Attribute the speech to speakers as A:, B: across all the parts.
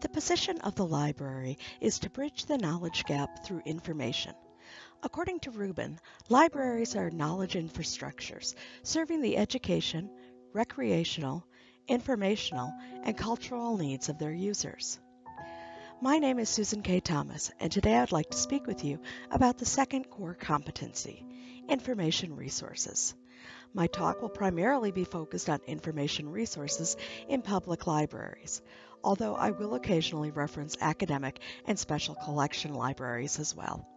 A: The position of the library is to bridge the knowledge gap through information. According to Rubin, libraries are knowledge infrastructures serving the education, recreational, informational, and cultural needs of their users. My name is Susan K. Thomas, and today I'd like to speak with you about the second core competency, information resources. My talk will primarily be focused on information resources in public libraries, although I will occasionally reference academic and special collection libraries as well.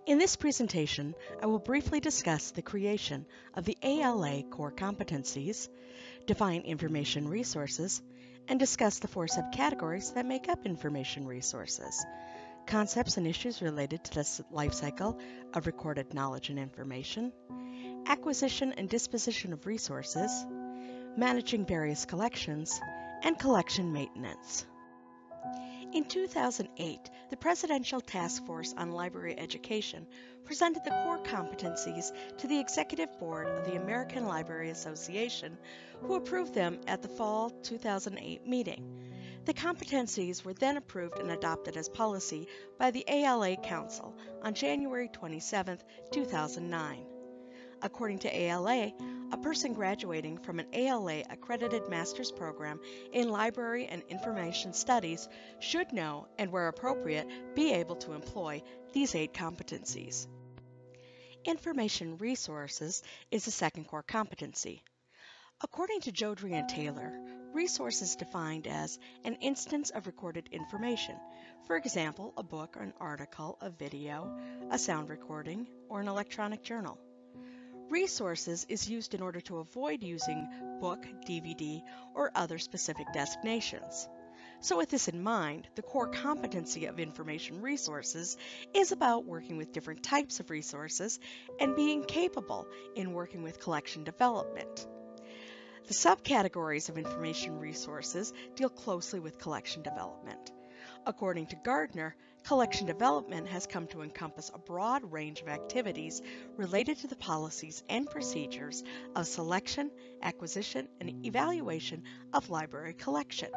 A: In this presentation, I will briefly discuss the creation of the ALA core competencies, define information resources, and discuss the 4 subcategories that make up information resources, concepts and issues related to the life cycle of recorded knowledge and information, acquisition and disposition of resources, managing various collections, and collection maintenance. In 2008, the Presidential Task Force on Library Education presented the core competencies to the Executive Board of the American Library Association, who approved them at the fall 2008 meeting. The competencies were then approved and adopted as policy by the ALA Council on January 27, 2009. According to ALA, a person graduating from an ALA accredited master's program in library and information studies should know and, where appropriate, be able to employ these 8 competencies. Information resources is the second core competency. According to Jodrey and Taylor, resource is defined as an instance of recorded information, for example, a book, an article, a video, a sound recording, or an electronic journal. Resources is used in order to avoid using book, DVD, or other specific designations. So with this in mind, the core competency of information resources is about working with different types of resources and being capable in working with collection development. The subcategories of information resources deal closely with collection development. According to Gardner, collection development has come to encompass a broad range of activities related to the policies and procedures of selection, acquisition, and evaluation of library collection.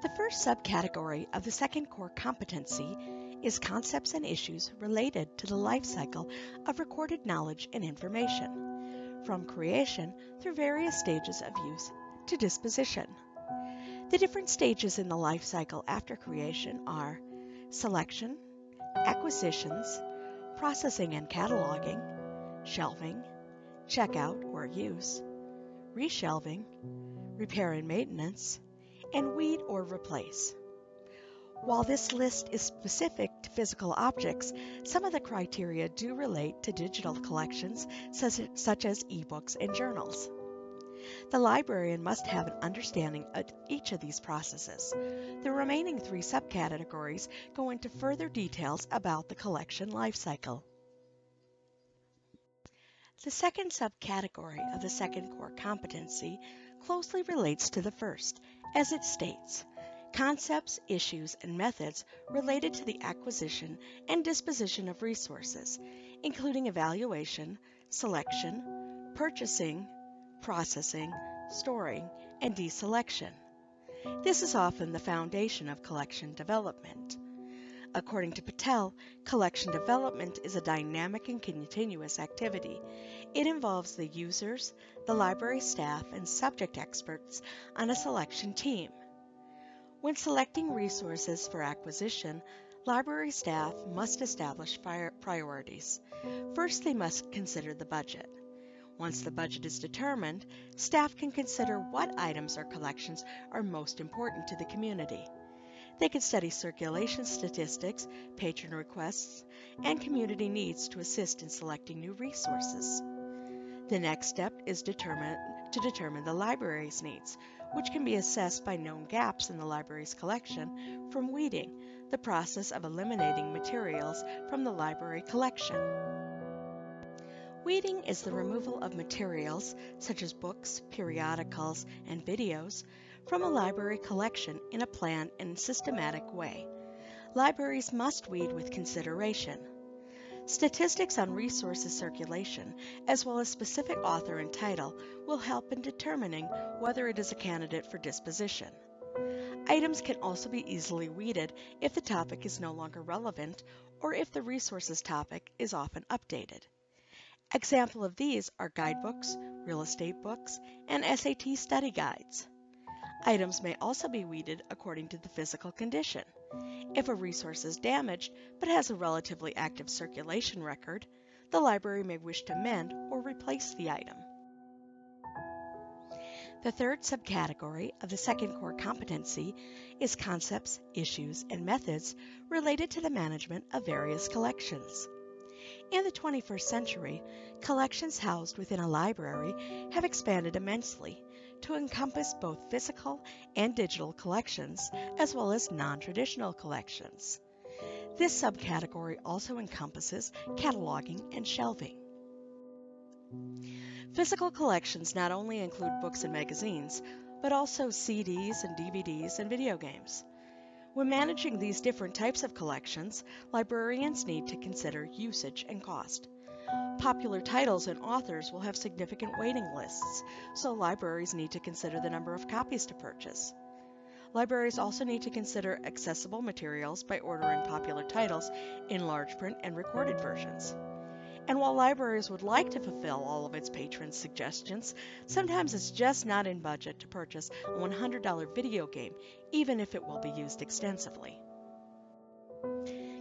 A: The first subcategory of the second core competency is concepts and issues related to the life cycle of recorded knowledge and information, from creation through various stages of use to disposition. The different stages in the life cycle after creation are selection, acquisitions, processing and cataloging, shelving, checkout or use, reshelving, repair and maintenance, and weed or replace. While this list is specific to physical objects, some of the criteria do relate to digital collections such as ebooks and journals. The librarian must have an understanding of each of these processes. The remaining 3 subcategories go into further details about the collection life cycle. The second subcategory of the second core competency closely relates to the first, as it states, concepts, issues, and methods related to the acquisition and disposition of resources, including evaluation, selection, purchasing, processing, storing, and deselection. This is often the foundation of collection development. According to Patel, collection development is a dynamic and continuous activity. It involves the users, the library staff, and subject experts on a selection team. When selecting resources for acquisition, library staff must establish priorities. First, they must consider the budget. Once the budget is determined, staff can consider what items or collections are most important to the community. They can study circulation statistics, patron requests, and community needs to assist in selecting new resources. The next step is to determine the library's needs, which can be assessed by known gaps in the library's collection from weeding, the process of eliminating materials from the library collection. Weeding is the removal of materials, such as books, periodicals, and videos, from a library collection in a planned and systematic way. Libraries must weed with consideration. Statistics on resources circulation, as well as specific author and title, will help in determining whether it is a candidate for disposition. Items can also be easily weeded if the topic is no longer relevant or if the resources topic is often updated. Examples of these are guidebooks, real estate books, and SAT study guides. Items may also be weeded according to the physical condition. If a resource is damaged but has a relatively active circulation record, the library may wish to mend or replace the item. The third subcategory of the second core competency is concepts, issues, and methods related to the management of various collections. In the 21st century, collections housed within a library have expanded immensely to encompass both physical and digital collections, as well as non-traditional collections. This subcategory also encompasses cataloging and shelving. Physical collections not only include books and magazines, but also CDs and DVDs and video games. When managing these different types of collections, librarians need to consider usage and cost. Popular titles and authors will have significant waiting lists, so libraries need to consider the number of copies to purchase. Libraries also need to consider accessible materials by ordering popular titles in large print and recorded versions. And while libraries would like to fulfill all of its patrons' suggestions, sometimes it's just not in budget to purchase a $100 video game, even if it will be used extensively.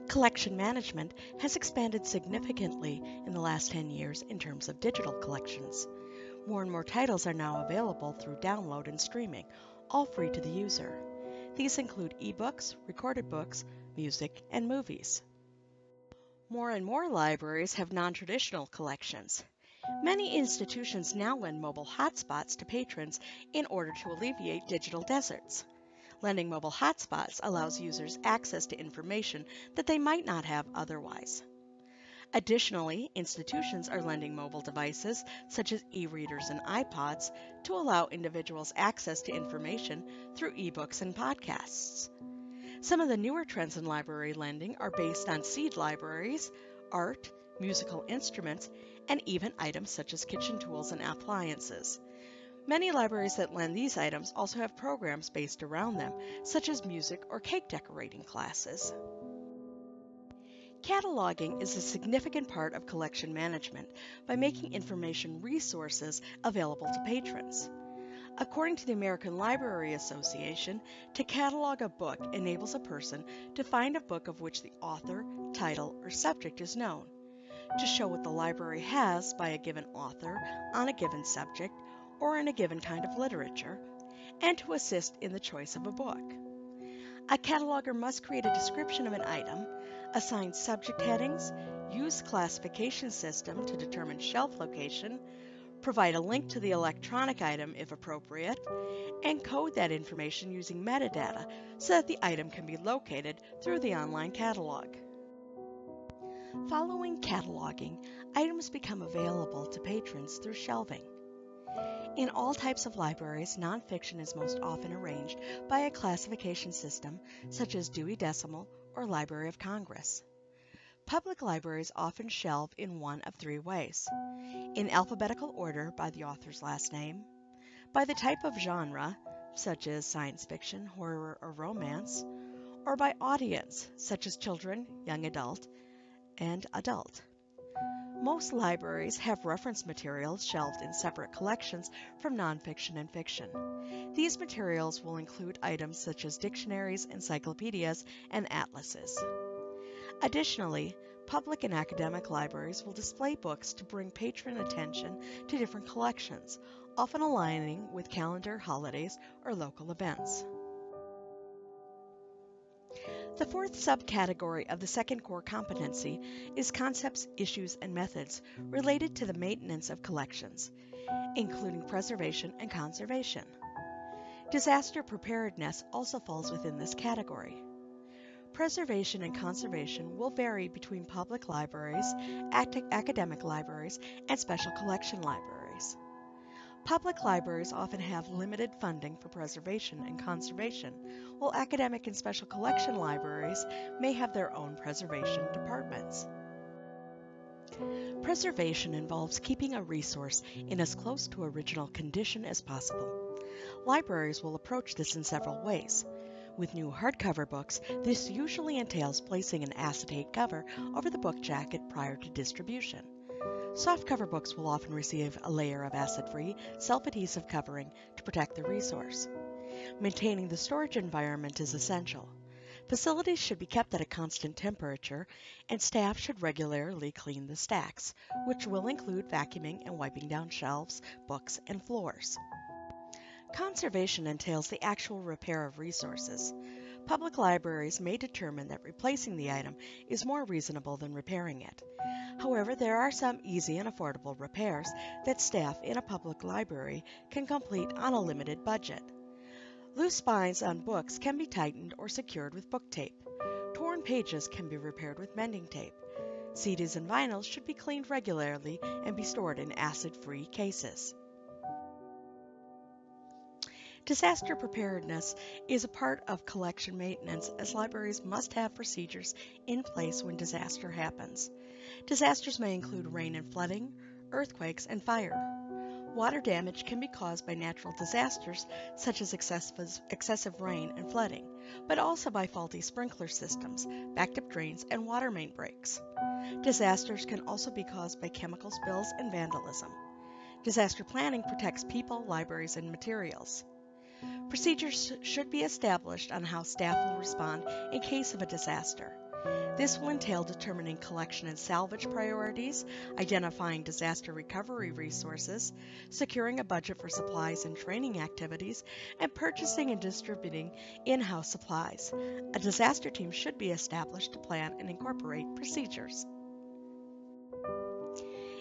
A: Collection management has expanded significantly in the last 10 years in terms of digital collections. More and more titles are now available through download and streaming, all free to the user. These include ebooks, recorded books, music, and movies. More and more libraries have non-traditional collections. Many institutions now lend mobile hotspots to patrons in order to alleviate digital deserts. Lending mobile hotspots allows users access to information that they might not have otherwise. Additionally, institutions are lending mobile devices, such as e-readers and iPods, to allow individuals access to information through ebooks and podcasts. Some of the newer trends in library lending are based on seed libraries, art, musical instruments, and even items such as kitchen tools and appliances. Many libraries that lend these items also have programs based around them, such as music or cake decorating classes. Cataloging is a significant part of collection management by making information resources available to patrons. According to the American Library Association, to catalog a book enables a person to find a book of which the author, title, or subject is known, to show what the library has by a given author on a given subject or in a given kind of literature, and to assist in the choice of a book. A cataloger must create a description of an item, assign subject headings, use classification system to determine shelf location, provide a link to the electronic item if appropriate, and code that information using metadata so that the item can be located through the online catalog. Following cataloging, items become available to patrons through shelving. In all types of libraries, nonfiction is most often arranged by a classification system such as Dewey Decimal or Library of Congress. Public libraries often shelve in one of three ways: in alphabetical order by the author's last name, by the type of genre, such as science fiction, horror, or romance, or by audience, such as children, young adult, and adult. Most libraries have reference materials shelved in separate collections from nonfiction and fiction. These materials will include items such as dictionaries, encyclopedias, and atlases. Additionally, public and academic libraries will display books to bring patron attention to different collections, often aligning with calendar, holidays, or local events. The fourth subcategory of the second core competency is concepts, issues, and methods related to the maintenance of collections, including preservation and conservation. Disaster preparedness also falls within this category. Preservation and conservation will vary between public libraries, academic libraries, and special collection libraries. Public libraries often have limited funding for preservation and conservation, while academic and special collection libraries may have their own preservation departments. Preservation involves keeping a resource in as close to original condition as possible. Libraries will approach this in several ways. With new hardcover books, this usually entails placing an acetate cover over the book jacket prior to distribution. Softcover books will often receive a layer of acid-free, self-adhesive covering to protect the resource. Maintaining the storage environment is essential. Facilities should be kept at a constant temperature, and staff should regularly clean the stacks, which will include vacuuming and wiping down shelves, books, and floors. Conservation entails the actual repair of resources. Public libraries may determine that replacing the item is more reasonable than repairing it. However, there are some easy and affordable repairs that staff in a public library can complete on a limited budget. Loose spines on books can be tightened or secured with book tape. Torn pages can be repaired with mending tape. CDs and vinyls should be cleaned regularly and be stored in acid-free cases. Disaster preparedness is a part of collection maintenance, as libraries must have procedures in place when disaster happens. Disasters may include rain and flooding, earthquakes, and fire. Water damage can be caused by natural disasters such as excessive rain and flooding, but also by faulty sprinkler systems, backed up drains, and water main breaks. Disasters can also be caused by chemical spills and vandalism. Disaster planning protects people, libraries, and materials. Procedures should be established on how staff will respond in case of a disaster. This will entail determining collection and salvage priorities, identifying disaster recovery resources, securing a budget for supplies and training activities, and purchasing and distributing in-house supplies. A disaster team should be established to plan and incorporate procedures.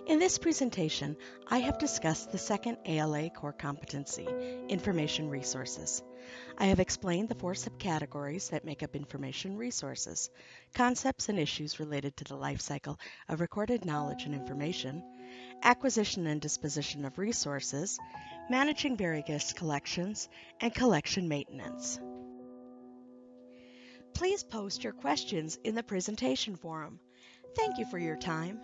A: In this presentation, I have discussed the second ALA core competency, information resources. I have explained the 4 subcategories that make up information resources, concepts and issues related to the life cycle of recorded knowledge and information, acquisition and disposition of resources, managing various collections, and collection maintenance. Please post your questions in the presentation forum. Thank you for your time.